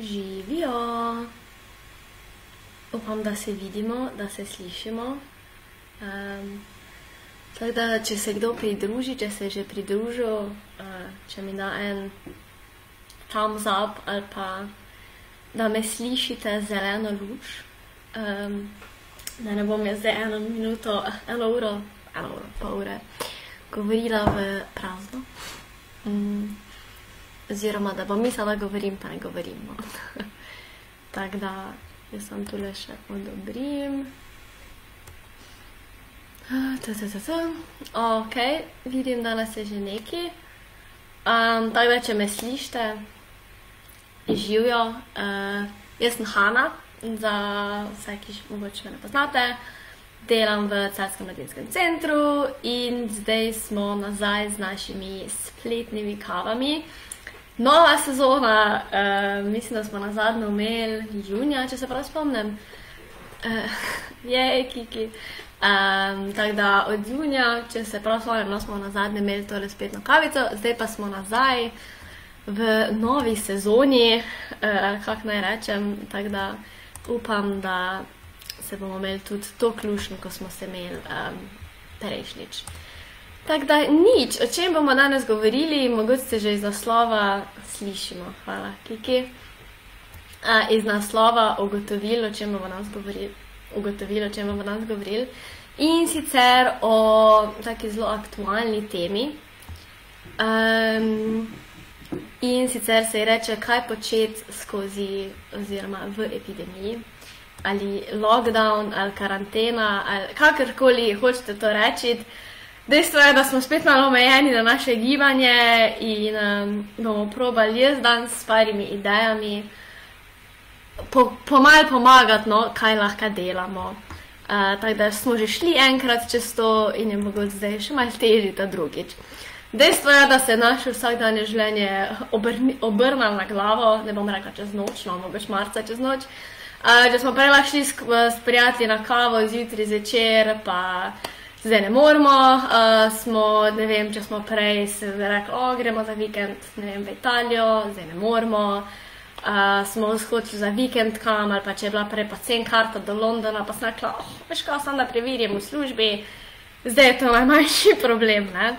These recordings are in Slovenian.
Živijo! Upam, da se vidimo, da se slišimo. Tako da, če se kdo pridruži, če se je že pridružil, če mi da en thumbs up ali pa da me slišite zeleno luč, da ne bom jaz zdaj eno uro, pol ure govorila v prazno. Oziroma, da bom mislila, da govorim, pa ne govorim. Tako da, jaz sem tule še odobrim. Ok, vidim, da nas je že neki. Tako da, če me slišite, živijo. Jaz sem Hana, za vse, ki mogoče me ne poznate. Delam v Celjskem mladinskem centru in zdaj smo nazaj z našimi spletnimi kavami. Nova sezona, mislim, da smo nazadnje imeli junija, če se prav spomnim. Jej, kiki. Tako da od junija, če se prav spomnim, smo nazadnje imeli tole spletno kavico, zdaj pa smo nazaj v novi sezoni, kako naj rečem, tako da upam, da se bomo imeli tudi to ključno, ko smo se imeli prejšnjič. Tako da nič, o čem bomo danes govorili, mogoče se že iz naslova slišimo. Hvala, Kiki. Iz naslova ugotovili, o čem bomo danes govorili. In sicer o taki zelo aktualni temi. In sicer se reče, kaj početi skozi oziroma v epidemiji. Ali lockdown, ali karantena, ali kakorkoli hočete to reči. Dejstvo je, da smo spet malo omejeni na naše gibanje in bomo probali jaz danes s parimi idejami malo pomagati, no, kaj lahko delamo. Tako da smo že šli enkrat čez to in je mogoče zdaj še malo težji ta drugič. Dejstvo je, da se naše vsakdanje življenje obrnilo na glavo, ne bom rekla čez noč, no, mogoče marca čez noč. Če smo prej lahko šli s prijatelji na kavo zjutraj, zvečer, pa zdaj ne moremo, ne vem, če smo prej se rekli, gremo za vikend, ne vem, v Italijo, zdaj ne moremo, smo shodili za vikend kam, ali pa če je bila prej pa cen karta do Londona, pa sem rekla, veš kaj, sam da preverjam v službi, zdaj je to najmanjši problem, ne.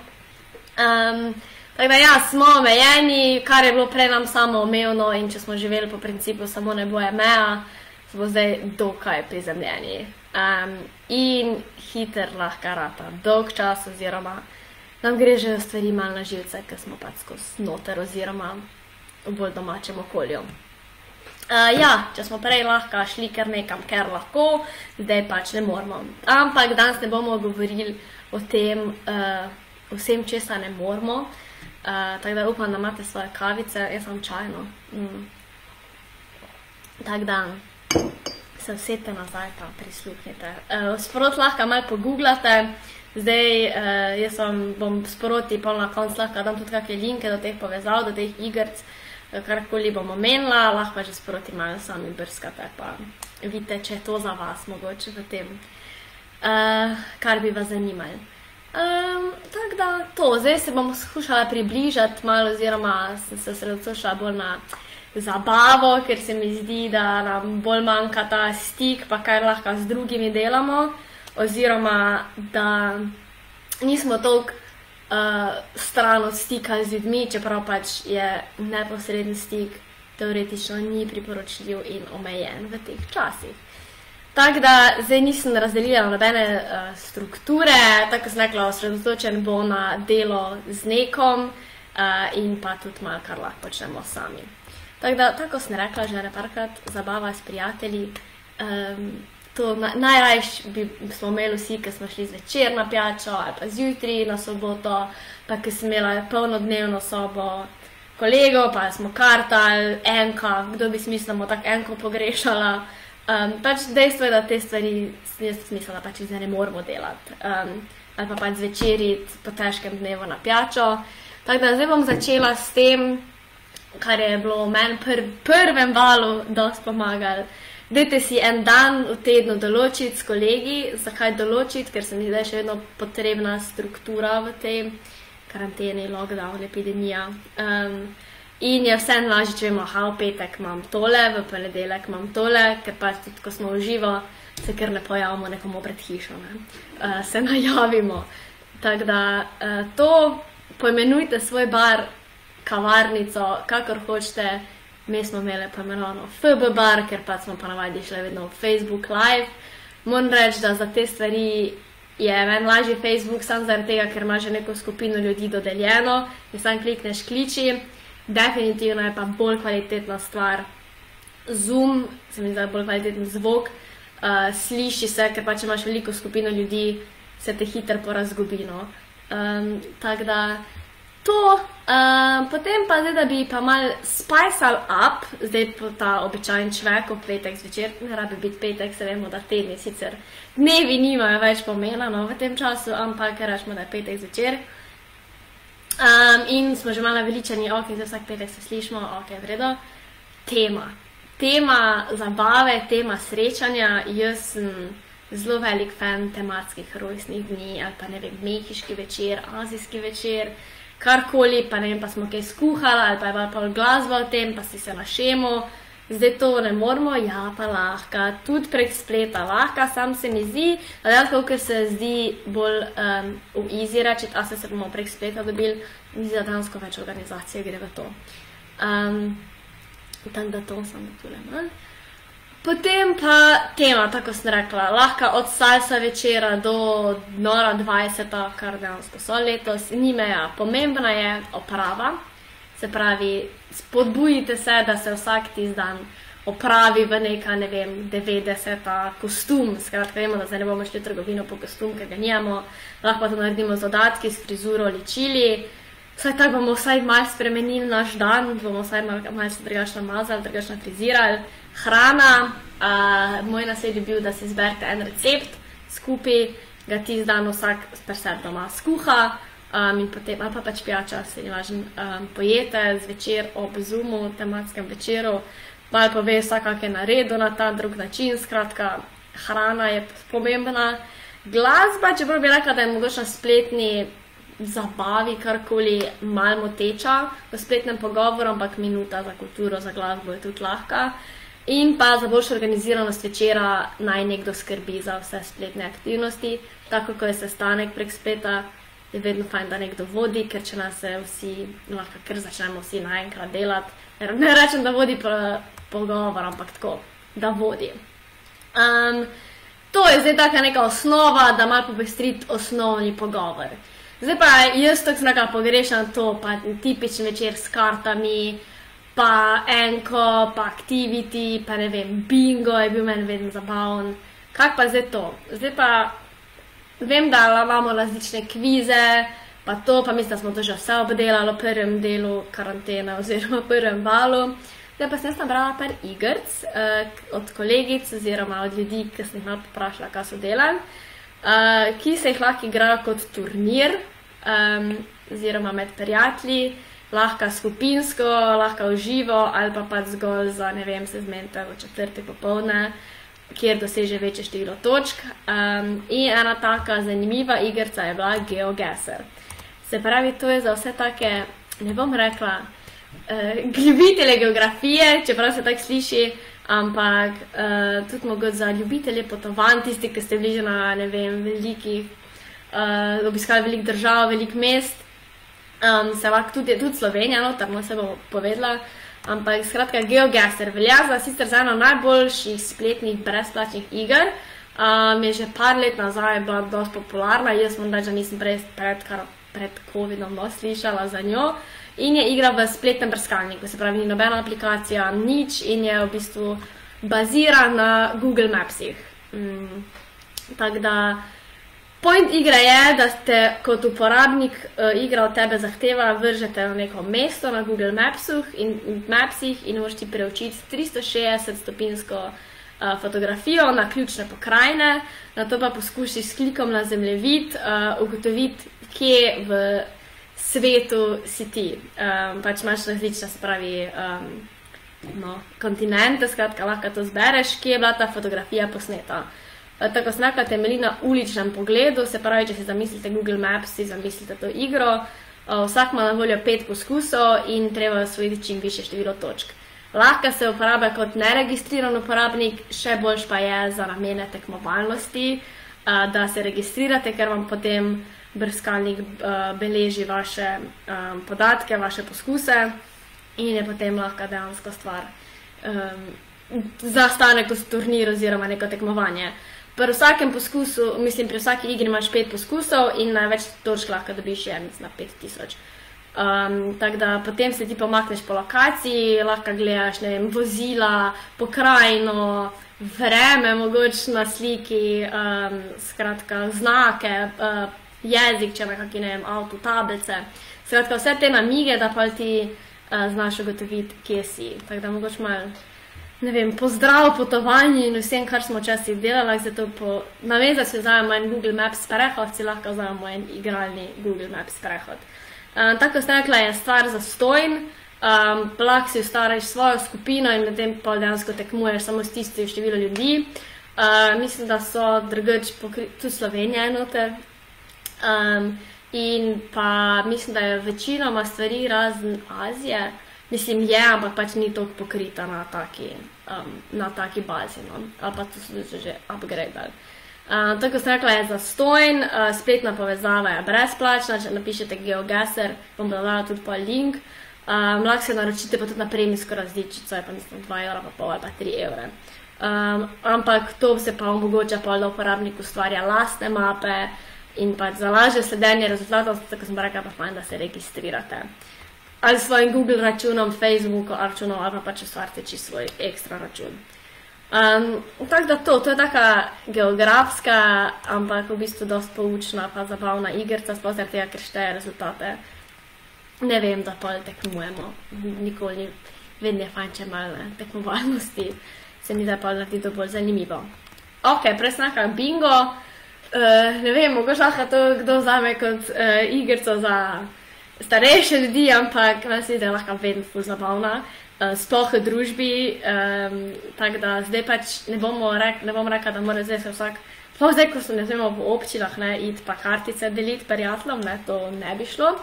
Tako da ja, smo omejeni, kar je bilo prej nam samo omejeno in če smo živeli po principu samo ne boje meja, smo zdaj dokaj prizemljeni. In hiter lahko rata dolg čas oziroma nam gre že stvari malo na živce, ker smo pač skozi noter oziroma v bolj domačem okolju. Ja, če smo prej lahko šli kar nekam, ker lahko, zdaj pač ne moramo. Ampak danes ne bomo govorili o tem, vsem česa ne moramo, tako da upam, da imate svoje kavice, jaz sem čajno. Tako da se vsete nazaj pa prisluhnite. Sprot lahko malo pogooglate, zdaj jaz bom sproti pol na konc lahko dam tudi kakšne linke do teh povezav, do teh igrc, karkoli bomo menila, lahko pa že sproti malo sami brskate, pa vidite, če je to za vas mogoče v tem, kar bi vas zanimali. Tako da to, zdaj se bom skušala približati malo oziroma sem se osredotočila bolj na zabavo, ker se mi zdi, da nam bolj manjka ta stik, pa kaj lahko z drugimi delamo, oziroma da nismo toliko stran od stika z ljudmi, čeprav pač je neposreden stik teoretično ni priporočljiv in omejen v teh časih. Tako da zdaj nisem razdelila nobene strukture, tako sem rekla, osredotočen bo na delo z nekom in pa tudi malo, kar lahko počnemo sami. Tako da, tako sem rekla že neparkrat, zabava s prijatelji, to najrajš smo imeli vsi, ki smo šli zvečer na pijačo ali pa zjutraj na soboto, pa ki sem imela polnodnevno sobo kolegov, pa smo kartali, enka, kdo bi smislimo tako enko pogrešala. Pač dejstvo je, da te stvari jaz smislila pač zdaj ne moramo delati, ali pa pač zvečeriti po težkem dnevu na pijačo. Tako da zdaj bom začela s tem, kar je bilo v meni prvem valu dosti pomagalo. Dajte si en dan v tednu določiti s kolegi. Zakaj določiti? Ker se mi zdaj še vedno potrebna struktura v tej karanteni, lockdown, epidemija. in je vse lažje, če vemo, v petek imam tole, v ponedeljek imam tole, ker pa tudi, ko smo v živo, se kar ne pojavimo nekomu pred hišo, se najavimo. Tako da to poimenujte svoj bar, kavarnico, kakor hočete. Mi smo imeli poimenovano FB bar, ker pa smo ponavadi šli vedno v Facebook live. Moram reči, da za te stvari je meni lažji Facebook, sam zaradi tega, ker ima že neko skupino ljudi dodeljeno in sam klikneš kliči. Definitivno je pa bolj kvalitetna stvar Zoom, se mi zdi bolj kvaliteten zvok, sliši se, ker pa če imaš veliko skupino ljudi, se te hitro porazgubi, no. Tako da to, potem pa zdaj, da bi pa malo spical up, zdaj po ta običajen človek ob petek zvečer, ne rabi biti petek, se vemo, da tedni sicer dnevi nimajo več pomena, no, v tem času, ampak rečemo, da je petek zvečer. In smo že malo naveličani, ok, zdaj vsak petek se slišimo, ok, vredo. Tema zabave, tema srečanja, jaz sem zelo velik fan tematskih rojstnih dni, ali pa ne vem, mehiški večer, azijski večer, karkoli, pa ne vem, pa smo kaj skuhali, ali pa je bila pa glasba o tem, pa si se našemo, zdaj to ne moramo, ja, pa lahko, tudi prek spleta lahko, sam se mi zdi, da dejansko, ker se zdi bolj v easy reči, a se bomo prek spleta dobili, mi zdi, da dejansko več organizacije gre v to. Tako da to sem tule, ne? Potem pa tema, tako sem rekla, lahko od salsa večera do nora 20, kar dejansko so letos, ni meja. Pomembna je oprava, se pravi, spodbujite se, da se vsak tisti dan opravi v neka, ne vem, 90 kostum, skratka vemo, da zdaj ne bomo šli v trgovino po kostum, ker ga nijamo, lahko pa to naredimo z dodatki, s frizuro, ličili, vsaj tako bomo vsaj malo spremenili naš dan, bomo vsaj malo se drugačno namazali, drugačno frizirali. Hrana, moj nasvet je bil, da si izberete en recept skupaj, ga tisti dan vsak pri sebi doma skuha in potem, ali pa pač pijača, se ni važno, pojete zvečer ob Zoomu, tematskem večeru, malo pove vsak, kak je naredil na ta drug način, skratka, hrana je pomembna. Glasba, čeprav bi rekla, da je mogoče na spletni zabavi karkoli malo moteča v spletnem pogovoru, ampak minuta za kulturo, za glasbo je tudi lahka. In pa za boljšo organiziranost večera naj nekdo skrbi za vse spletne aktivnosti, tako ko je sestanek prek spleta, je vedno fajn, da nekdo vodi, ker če nas se vsi, lahko kar začnemo vsi naenkrat delati, ne rečem, da vodi pogovor, ampak tako, da vodi. To je zdaj taka neka osnova, da malo popestriti osnovni pogovor. Zdaj pa jaz tako znaka pogrešam to, pa tipičen večer s kartami, pa enko, pa activity, pa ne vem, bingo je bil meni vedno zabaven. Kak pa zdaj to? Zdaj pa vem, da imamo različne kvize, pa to, pa mislim, da smo to že vse obdelali v prvem delu karantene oziroma v prvem valu. Zdaj pa sem jaz nabrala par igrc od kolegic oziroma od ljudi, ki sem jih malo poprašala, kaj so delali, ki se jih lahko igrajo kot turnir oziroma med prijatelji, lahko skupinsko, lahko v živo ali pa pač zgolj za, ne vem, se zmenite v četrtek popoldne, kjer doseže večje število točk. In ena taka zanimiva igrca je bila GeoGuessr. Se pravi, to je za vse take, ne bom rekla, ljubitelje geografije, čeprav se tako sliši, ampak tudi mogoče za ljubitelje potovanj, tisti, ki ste bili že na, ne vem, velikih, obiskali velik držav, velik mest, se lahko tudi Slovenija, notarno se bo povedala, ampak skratka GeoGuessr velja za sicer za eno najboljših spletnih brezplačnih iger, je že par let nazaj bila dosti popularna, jaz moram reči, da nisem pred Covidom dosti slišala za njo, in je igra v spletnem brskalniku, se pravi, ni nobena aplikacija, nič, in je v bistvu bazira na Google Mapsih. Tako da point igre je, da ste kot uporabnik igra od tebe zahteva, vržete na neko mesto na Google Mapsih in moraš ti preučiti 360 stopinsko fotografijo na ključne pokrajine, na to pa poskuši s klikom na zemljevid ugotoviti, kje v svetu si ti. Pač imaš različne, se pravi, kontinente, skratka, lahko to zbereš, kje je bila ta fotografija posneta. Tako sem rekla, temelji na uličnem pogledu, se pravi, če si zamislite Google Maps, si zamislite to igro, Vsak ima na voljo 5 poskusov in treba osvojiti čim više število točk. Lahko se uporablja kot neregistriran uporabnik, še boljš pa je za namene tekmovalnosti, da se registrirate, ker vam potem brskalnik beleži vaše podatke, vaše poskuse in je potem lahko dejansko stvar zastane kot turnir oziroma neko tekmovanje. Pri vsakem poskusu, mislim, pri vsaki igri imaš 5 poskusov in največ točk lahko dobiš je na 5000. Tako da potem se ti pomakneš po lokaciji, lahko gledaš, ne vem, vozila, pokrajino, vreme mogoče na sliki, skratka znake, jezik, če ima kakšen, ne vem, avto, tablice. Skratka, vse te namige, da pa ti znaš ugotoviti, kje si. Tako da mogoče malo, ne vem, pozdrav potovanji in vsem, kar smo včasih delali, zato navezati se vzajemo en Google Maps sprehod, si lahko vzajemo en igralni Google Maps sprehod. Tako ste rekla, je stvar zastojn, lahko si ustvarjaš svojo skupino in medtem pa dejansko tekmuješ samo s tistim število ljudi. Mislim, da so drugač tudi Slovenija enote. In pa mislim, da je večinoma stvari razen Azije, mislim je, ampak pač ni toliko pokrita na taki bazi, no? Ali pa to so že upgradali. Tako sem rekla, je zastojn, spletna povezava je brezplačna, če napišete GeoGuessr, bom dala tudi pa link. Lahko se naročite pa tudi na premijsko različico, je pa mislim 2,5 € ali pa 3 evre. Ampak to se pa omogoča pa, da uporabnik ustvarja lastne mape in pač za lažje sledenje rezultatov, tako sem pa rekla, pa fajn, da se registrirate. Ali s svojim Google računom, Facebook računom, ali pa pač ustvarite čisto svoj ekstra račun. Tako da to je taka geografska, ampak v bistvu dosti poučna pa zabavna igrica, sploh zaradi tega, ker šteje rezultate. Ne vem, da pa tekmujemo, nikoli, vedno je fajn, če malo tekmovalnosti, se mi da pa naredi to bolj zanimivo. Ok, prej sem nekaj bingo, ne vem, mogoče lahko to kdo vzame kot igrico za starejše ljudi, ampak mislim, da je lahko vedno ful zabavna, sploh v družbi, tako da zdaj pač ne bom rekla, da mora zdaj se vsak, sploh zdaj, ko so ne vemo v občinah, iti pa kartice deliti prijateljem, to ne bi šlo,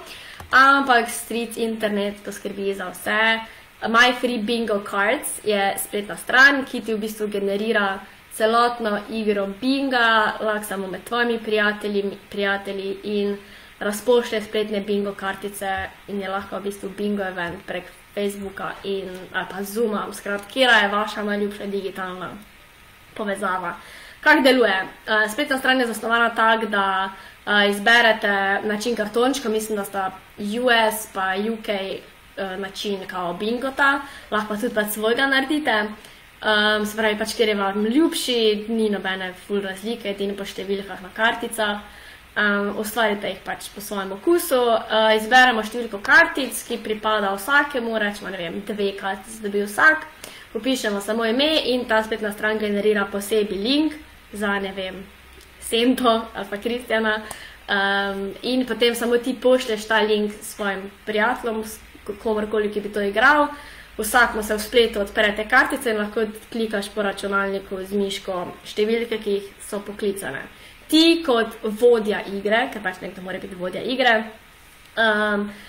ampak Street Internet poskrbi za vse. My Free Bingo Cards je spletna stran, ki ti v bistvu generira celotno igro binga, lahko samo med tvojimi prijatelji in razpošlje spletne bingo kartice in je lahko v bistvu bingo event prek Facebooka ali pa Zooma, skratka, kjera je vaša najljubša digitalna povezava. Kak deluje? Spletna stran je zasnovana tak, da izberete način kartončka, mislim, da sta US pa UK način kao bingota, lahko tudi pa svojega naredite. Se pravi, pač, kjer je vam ljubši, ni nobene ful razlike, edini po številkah na karticah. Ustvarite jih pač po svojem okusu, izberemo številko kartic, ki pripada vsakemu, rečemo, ne vem, 2 kartice dobi vsak, popišemo samo ime in ta spletna stran generira posebej link za, ne vem, Sento ali pa Kristjana in potem samo ti pošlješ ta link svojim prijateljem, komorkoli, ki bi to igral. Vsakmo se v spletu odperete kartice in lahko klikaš po računalniku z miško številke, ki jih so poklicane. Ti kot vodja igre, ker pač nekdo mora biti vodja igre,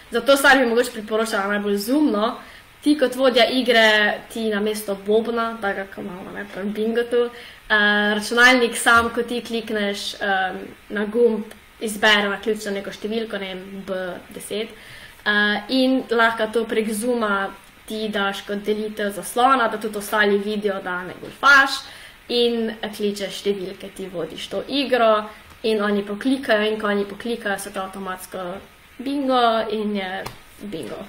zato stvar bi mogoče priporočala najbolj Zoomno, ti kot vodja igre, ti namesto bobna, tako kot imamo na bingotu, računalnik sam, ko ti klikneš na gumb, izbere ključno neko številko, ne vem, B10, in lahko to prek Zooma ti daš kot delitev zaslona, da tudi ostali vidijo, da ne golfaš in kličeš številke, ti vodiš to igro in oni poklikajo in ko oni poklikajo, so to avtomatsko bingo in je bingo.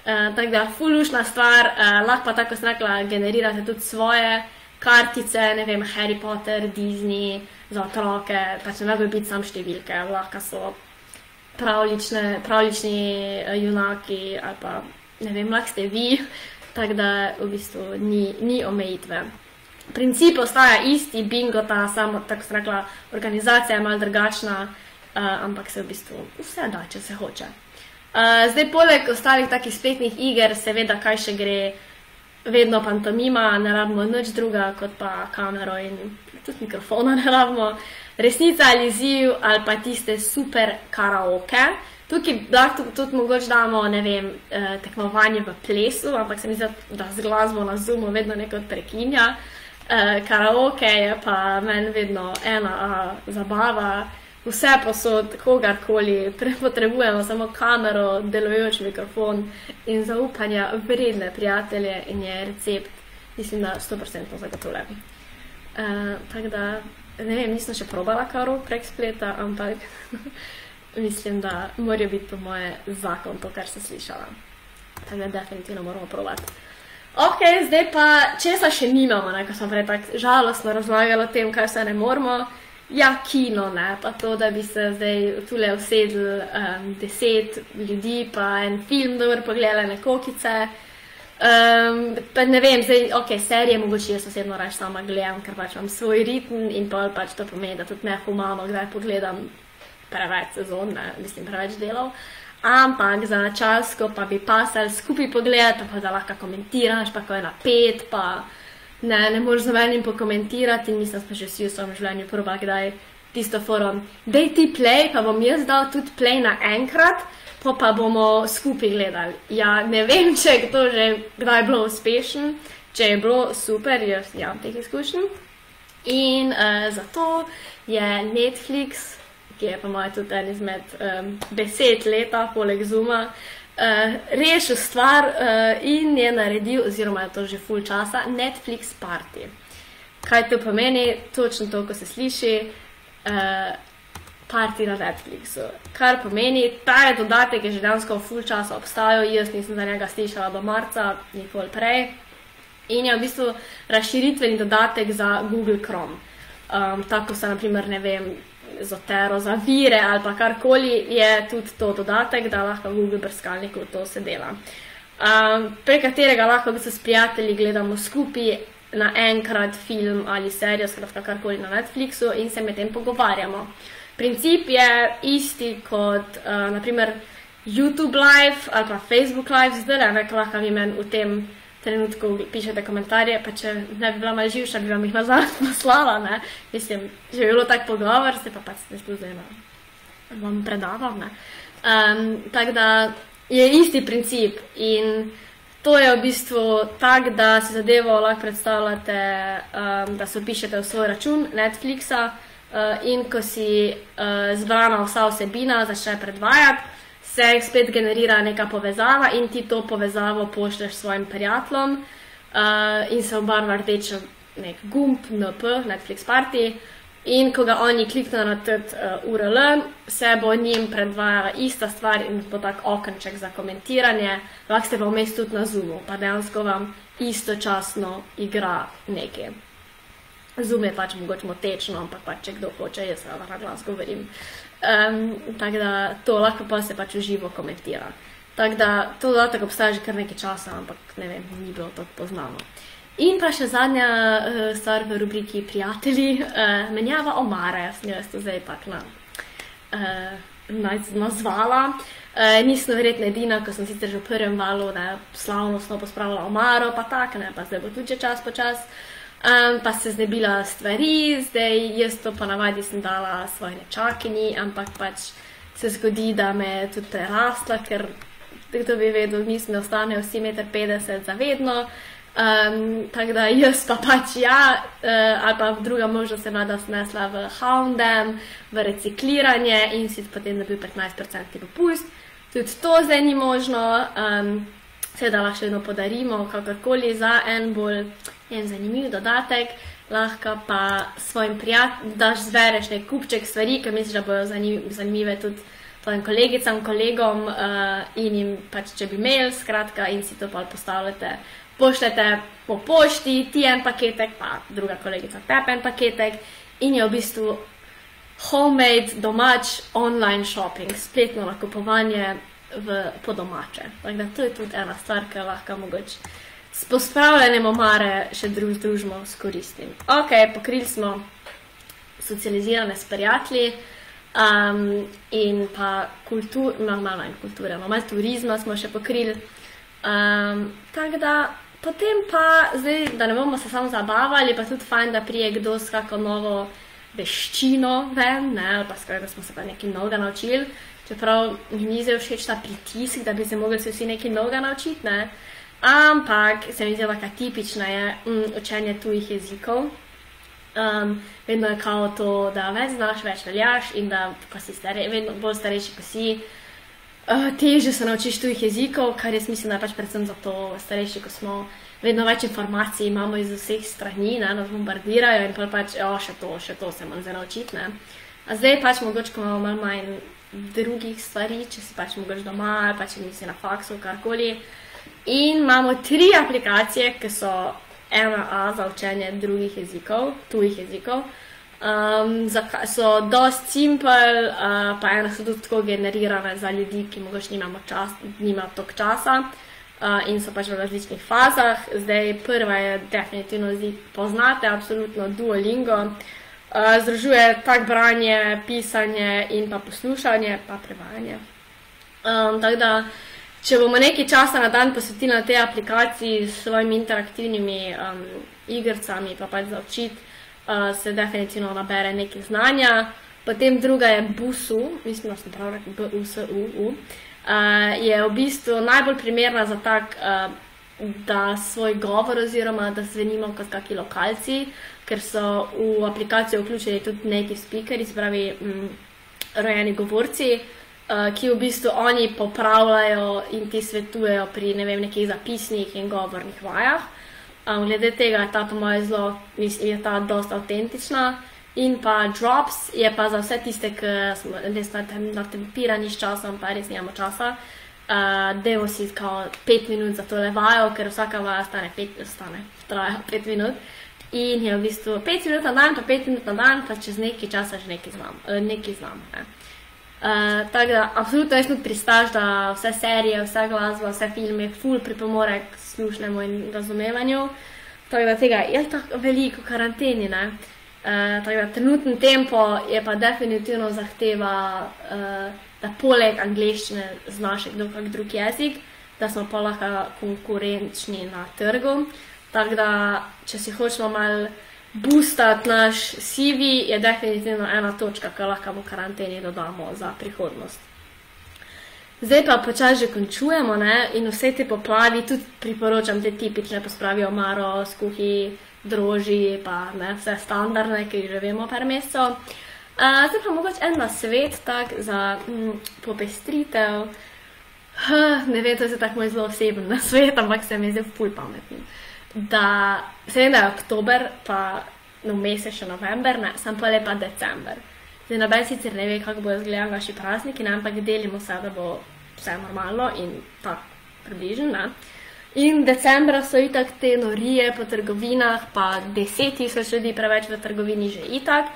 Tako da, ful lušna stvar, lahko pa tako sem rekla, generirate tudi svoje kartice, ne vem, Harry Potter, Disney, za otroke, pač ne bi biti sam številke, lahko so pravlični junaki ali pa ne vem, lahko ste vi, tako da v bistvu ni omejitve. Princip ostaja isti, bingo ta, samo, tako sem rekla, organizacija je malo drugačna, ampak se v bistvu vse da, če se hoče. Zdaj, poleg ostalih takih spletnih iger, seveda, kaj še gre, vedno pantomima, ne rabimo nič druga, kot pa kamero in tudi mikrofona ne rabimo. Resnica ali izziv, ali pa tiste super karaoke. Tukaj lahko tudi mogoče damo, ne vem, tekmovanje v plesu, ampak se mi zdi, da z glasbo na Zoomu vedno nekaj prekinja. Karaoke je pa meni vedno ena zabava, vse posod, kogarkoli, potrebujemo samo kamero, delujoč mikrofon in zaupanja vredne prijatelje in je recept, mislim, da 100% zagotovljen. Tako da, ne vem, nisem še probala karo prek spleta, ampak mislim, da morajo biti po moje zakon to, kar sem slišala. Tako da definitivno moramo probati. Ok, zdaj pa, česa še nimamo, ko smo prej tako žalostno razlagali o tem, kaj vse ne moramo. Ja, kino, ne, pa to, da bi se zdaj tule usedli 10 ljudi, pa en film dober pogledali, kokice. Pa ne vem, zdaj, ok, serije mogoče jaz osebno raje sama gledam, ker pač imam svoj ritem in pač to pomeni, da tudi nehumano kdaj pogledam preveč sezon, ne, mislim preveč delov. Ampak za čas, ko pa bi pasali skupaj pogledati, pa da lahko komentiraš, pa ko je napet, pa ne moreš z nobenim pokomentirati in mislim, smo že vsi v svojem življenju probali kdaj tisto forum. Dej ti play, pa bom jaz dal tudi play naenkrat, pa bomo skupaj gledali. Ja, ne vem, če je to že kdaj bilo uspešen, če je bilo super, jaz imam teh izkušenj. In zato je Netflix, ki je pa moja tudi en izmed besed leta, poleg Zooma, rešil stvar in je naredil, oziroma je to že ful časa, Netflix Party. Kaj to pomeni? Točno to, ko se sliši, party na Netflixu. Kar pomeni, ta dodatek je že dejansko ful časa obstajal, jaz nisem za njega slišala do marca, nikoli prej. In je v bistvu razširitveni dodatek za Google Chrome. Tako se, naprimer, ne vem, Zotero za vire ali pa karkoli, je tudi to dodatek, da lahko v Google brskalniku to se dela. Prek katerega lahko s prijatelji gledamo skupaj naenkrat film ali serijo, skratka karkoli na Netflixu in se med tem pogovarjamo. Princip je isti kot, naprimer, YouTube Live ali pa Facebook Live, zdaj ne, lahko vi meni v tem trenutku pišete komentarje, pa če ne bi bila malo živša, bi vam jih nazaj poslala, ne. Mislim, že bi bilo tak pogovor, se pa pač tu zdaj vam predavam, ne. Tako da je isti princip in to je v bistvu tak, da si zadevo lahko predstavljate, da se pišete v svoj račun Netflixa in ko si zbrana vsa vsebina začne predvajati, se spet generira neka povezava in ti to povezavo pošlješ svojim prijateljem in se obarva rdeč nek gumb NP, Netflix Party, in ko ga oni kliknejo na td URL, se bo njim predvajala ista stvar in bo tak okenček za komentiranje, lahko ste pa vmes tudi na Zoomu, pa dejansko vam istočasno igra nekaj. Zoom je pač mogoče motečno, ampak pač če kdo hoče, jaz na glas govorim. Tako da to lahko pa se pač v živo komentira. Tako da to dodatek obstaja že kar nekaj časa, ampak ne vem, ni bilo tako poznano. In pa še zadnja stvar v rubriki Prijatelji, menjava omare, sem jaz to zdaj pak nazvala. Nisem verjetno edina, ko sem sicer že v prvem valu slavnostno pospravila omaro, pa tak, ne, pa zdaj bo tudi čas po čas. Pa se znebila stvari, zdaj jaz to ponavadi sem dala svoji nečakinji, ampak pač se zgodi, da me je tudi prerastla, ker kdo bi vedel, mislim, da ostanejo vsi 1,50 m za vedno, tako da jaz pa pač ja, ali pa druga možnost je bila, da sem nesla v H&M, v recikliranje in si potem dobil 15% popust, tudi to zdaj ni možno, seveda lahko še vedno podarimo, kakorkoli za en bolj zanimiv dodatek, lahko pa svojim prijateljem daš zbereš nek kupček stvari, ki misliš, da bojo zanimive tudi tvojim kolegicam, kolegom in jim pač, če bi imeli, skratka, in si to pa postavljate, pošljete po pošti, ti en paketek, pa druga kolegica tepe en paketek in je v bistvu homemade, domač, online shopping, spletno nakupovanje po domače. Tako da to je tudi ena stvar, ki lahko mogoče s pospravljanjem omare še družbo skoristim. Ok, pokrili smo socializirane s prijatelji in pa malo turizma smo še pokrili. Tako da potem pa, zdaj, da ne bomo se samo zabavali, pa tudi fajn, da prije kdo s kako novo veščino ven, ali pa skoraj, da smo se pa nekaj novega naučili. čeprav mi ni zelo všeč ta pritisk, da bi se mogli se vsi nekaj novega naučiti, ne. Ampak se mi zdi taka tipična je učenje tujih jezikov. Vedno je kao to, da več znaš, več veljaš in da, ko si vedno bolj starejši, ko si, težje se naučiš tujih jezikov, kar jaz mislim, da je pač predvsem zato starejši, ko smo, vedno več informacij imamo iz vseh strani, ne, nas bombardirajo in pač, še to se moram zdaj naučiti, ne. A zdaj pač mogoče, ko imamo malo manj drugih stvari, če si pač mogoče doma, pač če nisi na faksu, karkoli. In imamo 3 aplikacije, ki so ena za učenje drugih jezikov, tujih jezikov. So dost simple, pa ena so tudi tako generirane za ljudi, ki mogoče nima toliko časa in so pač v različnih fazah. Zdaj prva je definitivno poznate, absolutno Duolingo. Združuje tak branje, pisanje in pa poslušanje, pa prevajanje. Tako da, če bomo nekaj časa na dan posvetili na te aplikaciji s svojimi interaktivnimi igricami, pa pač za učiti, se definitivno nabere nekaj znanja. Potem druga je Busu, mislim, da sem prav rekel B-U-S-U-U, je v bistvu najbolj primerna za tak, da svoj govor oziroma da zvenimo kot kaki lokalci, ker so v aplikacijo vključeni tudi native speakeri, se pravi rojeni govorci, ki v bistvu oni popravljajo in ti svetujejo pri, ne vem, nekih zapisnih in govornih vajah. Glede tega je ta po moje zelo, je ta dost avtentična. In pa Drops je pa za vse tiste, ki smo res natempirani s časom, pa res nimamo časa. Dajmo si kao 5 minut za tole vajo, ker vsaka vaja traja 5 minut. In je v bistvu 5 minut na dan, pa 5 minut na dan, pa čez nekaj časa že nekaj znamo. Tako da, absolutno jaz tudi pristaš, da vse serije, vsa glasba, vse filme ful pripomore k slušnemu in razumevanju. Tako da tega je tako veliko v karanteni, ne. Tako da trenutni tempo je pa definitivno zahteva, da poleg angleščine znaš kdo kak drug jezik, da smo pa lahko konkurenčni na trgu. Tako da, če si hočemo malo boostati naš CV, je definitivno ena točka, ki lahko v karanteni dodamo za prihodnost. Zdaj pa počas že končujemo, ne, in vse te poplavi tudi priporočam te tipične pospravi omaro, skuhi, droži, pa ne, vse standardne, ki jih že vemo par mesecev. Zdaj pa mogoče en nasvet tak za popestritev. Ne vem, to je tako moj zelo oseben nasvet, ampak se mi je zdaj ful pametni. Da se vem, da je oktober, pa mesec še november, ne, sam pa lepa december. Zdaj noben sicer ne ve, kako bojo izgledali naši prazniki, ne, ampak delimo se, da bo vse normalno in tako približno, ne. In decembra so itak te norije po trgovinah, pa 10.000 ljudi preveč v trgovini že itak,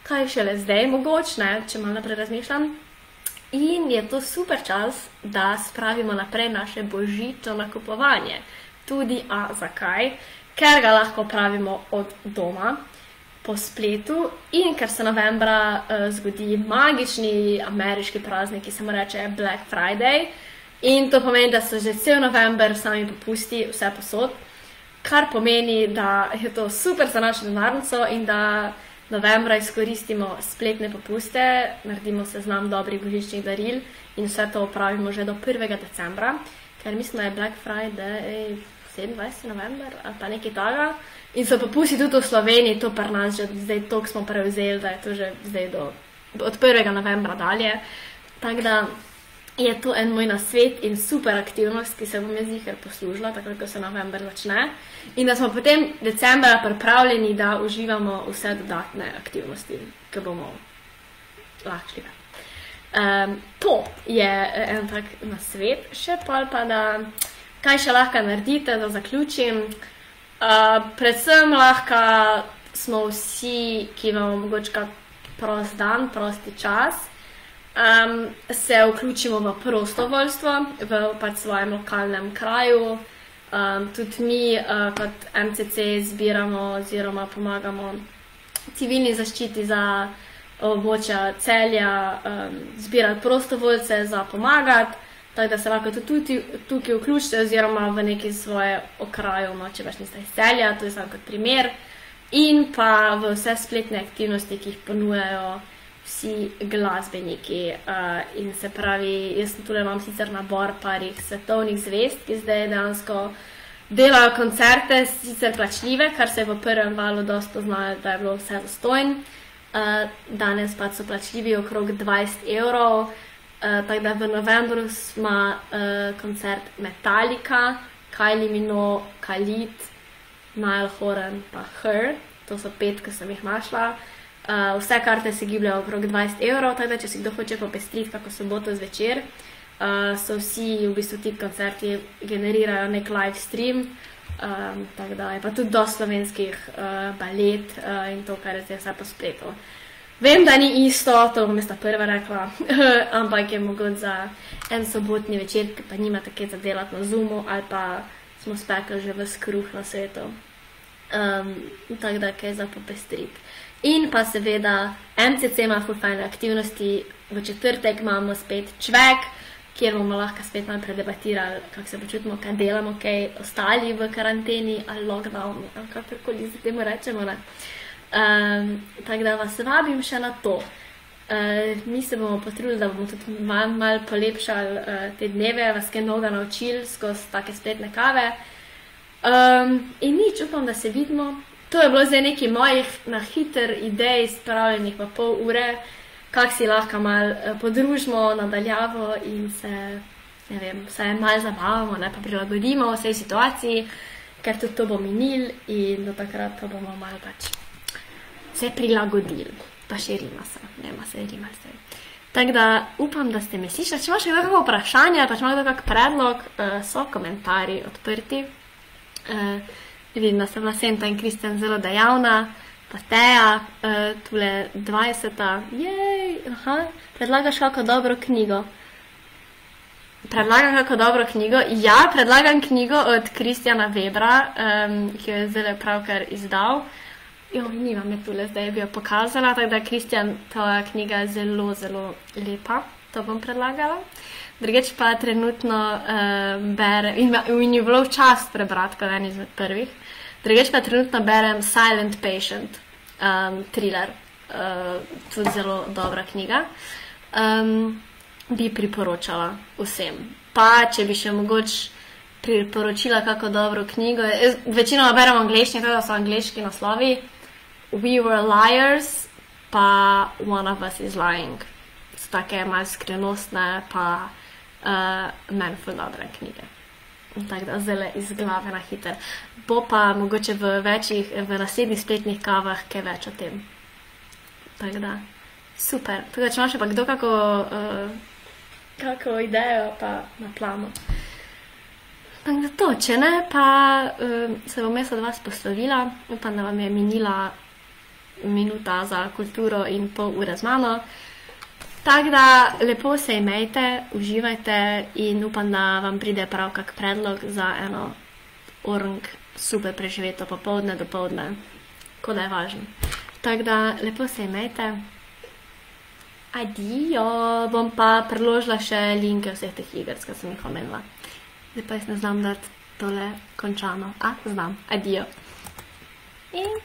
kaj šele zdaj mogoče, ne, če malo naprej razmišljam. In je to super čas, da spravimo naprej naše božično nakupovanje. Tudi, zakaj? Ker ga lahko pravimo od doma, po spletu in ker se novembra zgodi magični ameriški praznik, ki se mu reče Black Friday. In to pomeni, da so že cel november sami popusti vse posod, kar pomeni, da je to super za našo denarnico in da novembra izkoristimo spletne popuste, naredimo seznam dobrih božičnih daril in vse to opravimo že do 1. decembra, ker mislim, da je Black Friday 27. november ali pa nekaj taga. In so popusti tudi v Sloveniji, to pri nas že zdaj toliko smo prevzeli, da je to že zdaj od 1. novembra dalje. Tako da je to en moj nasvet in super aktivnost, ki se bom jaz ziher poslužila, tako ko se november začne. In da smo potem decembra pripravljeni, da uživamo vse dodatne aktivnosti, ki bomo lahko šli. To je en tak nasvet. Še pa da, kaj še lahko naredite, da zaključim. Predvsem lahko smo vsi, ki imamo mogoče kak prost dan, prosti čas, se vključimo v prostovoljstvo v pač svojem lokalnem kraju. Tudi mi kot MCC zbiramo oziroma pomagamo civilni zaščiti za območja Celja, zbirati prostovoljce za pomagati, tako da se lahko tudi tukaj vključite oziroma v neki svoje okraju, če pač niste iz Celja, to je samo kot primer. In pa v vse spletne aktivnosti, ki jih ponujajo vsi glasbeniki in se pravi, jaz tule imam sicer nabor parih svetovnih zvezd, ki zdaj dejansko delajo koncerte, sicer plačljive, kar se je v prvem valu dosti poznalo, da je bilo vse zastojn. Danes pa so plačljivi okrog 20 €, tako da v novembru ima koncert Metallica, Kylie Minogue, Khalid, Niall Horan pa Her, to so 5, ki sem jih našla. Vse karte se gibljajo okrog 20 €, tako da če si kdo hoče popestriti kako soboto zvečer, so vsi v bistvu ti koncerti generirajo nek live stream, tako da je pa tudi dosti slovenskih balet in to, kar je zdaj vse po spletu. Vem, da ni isto, to bom jaz ta prva rekla, ampak je mogoče za en sobotni večer, ki pa nimate kaj za delati na Zoomu ali pa smo spekli že ves kruh na svetu. Tako da kaj za popestriti. In pa seveda MCC ima ful fajne aktivnosti, v četrtek imamo spet čvek, kjer bomo lahko spet malo predebatirali, kako se počutimo, kaj delamo, kaj ostali v karanteni ali lockdownu, ali kakorkoli se temu rečemo, ne. Tako da vas vabim še na to. Mi se bomo potrudili, da bomo tudi malo polepšali te dneve, vas kaj mnogo naučili skozi take spletne kave. In nič, upam, da se vidimo. To je bilo zdaj nekaj mojih na hiter idej, spravljenih pa pol ure, kako si lahko malo podružimo nadaljavo in se, ne vem, vsaj malo zabavamo, ne, pa prilagodimo vsej situaciji, ker tudi to bo minil in do takrat pa bomo malo pač se prilagodili. Pa še rima se, nema se rima se. Tako da upam, da ste me slišali. Če imaš še kakšno vprašanje, pa če imaš kak predlog, so komentarji odprti. Vidim, da sta bila Senta in Kristjan zelo dejavna, pa Teja, tule 20. Jej, predlagaš kako dobro knjigo. Predlagam kako dobro knjigo? Ja, predlagam knjigo od Kristjana Webra, ki jo je zdaj pravkar izdal. Nimam je tule, zdaj bi jo pokazala, tako da Kristjan, tvoja knjiga je zelo, zelo lepa, to bom predlagala. Drugič pa trenutno berem, in je bilo včas prebrati, kot en izmed prvih, drugič pa trenutno berem Silent Patient, thriller, tudi zelo dobra knjiga, bi priporočala vsem. Pa, če bi še mogoče priporočila kako dobro knjigo, večinoma berem angleščino, tako da so angleški naslovi, We Were Liars, pa One of Us is Lying. So take malo skrivnostne, pa meni ful dobre knjige. Tako da zdaj iz glave na hiter. Bo pa mogoče v naslednjih spletnih kavah kaj več o tem. Tako da, super. Tako da, če imaš pa kdo kako idejo, pa na planu. Tako da to, če ne, pa se bom jaz od vas poslovila. Upam, da vam je minila minuta za kulturo in pol ure z mano. Tako da, lepo se imejte, uživajte in upam, da vam pride prav kak predlog za eno orang super preživeto popoldne, dopoldne, ko da je važno. Tako da, lepo se imejte. Adijo! Bom pa preložila še linke vseh teh iger, ki sem jih omenila. Zdaj pa jaz ne znam dati tole končano. Znam. Adijo! In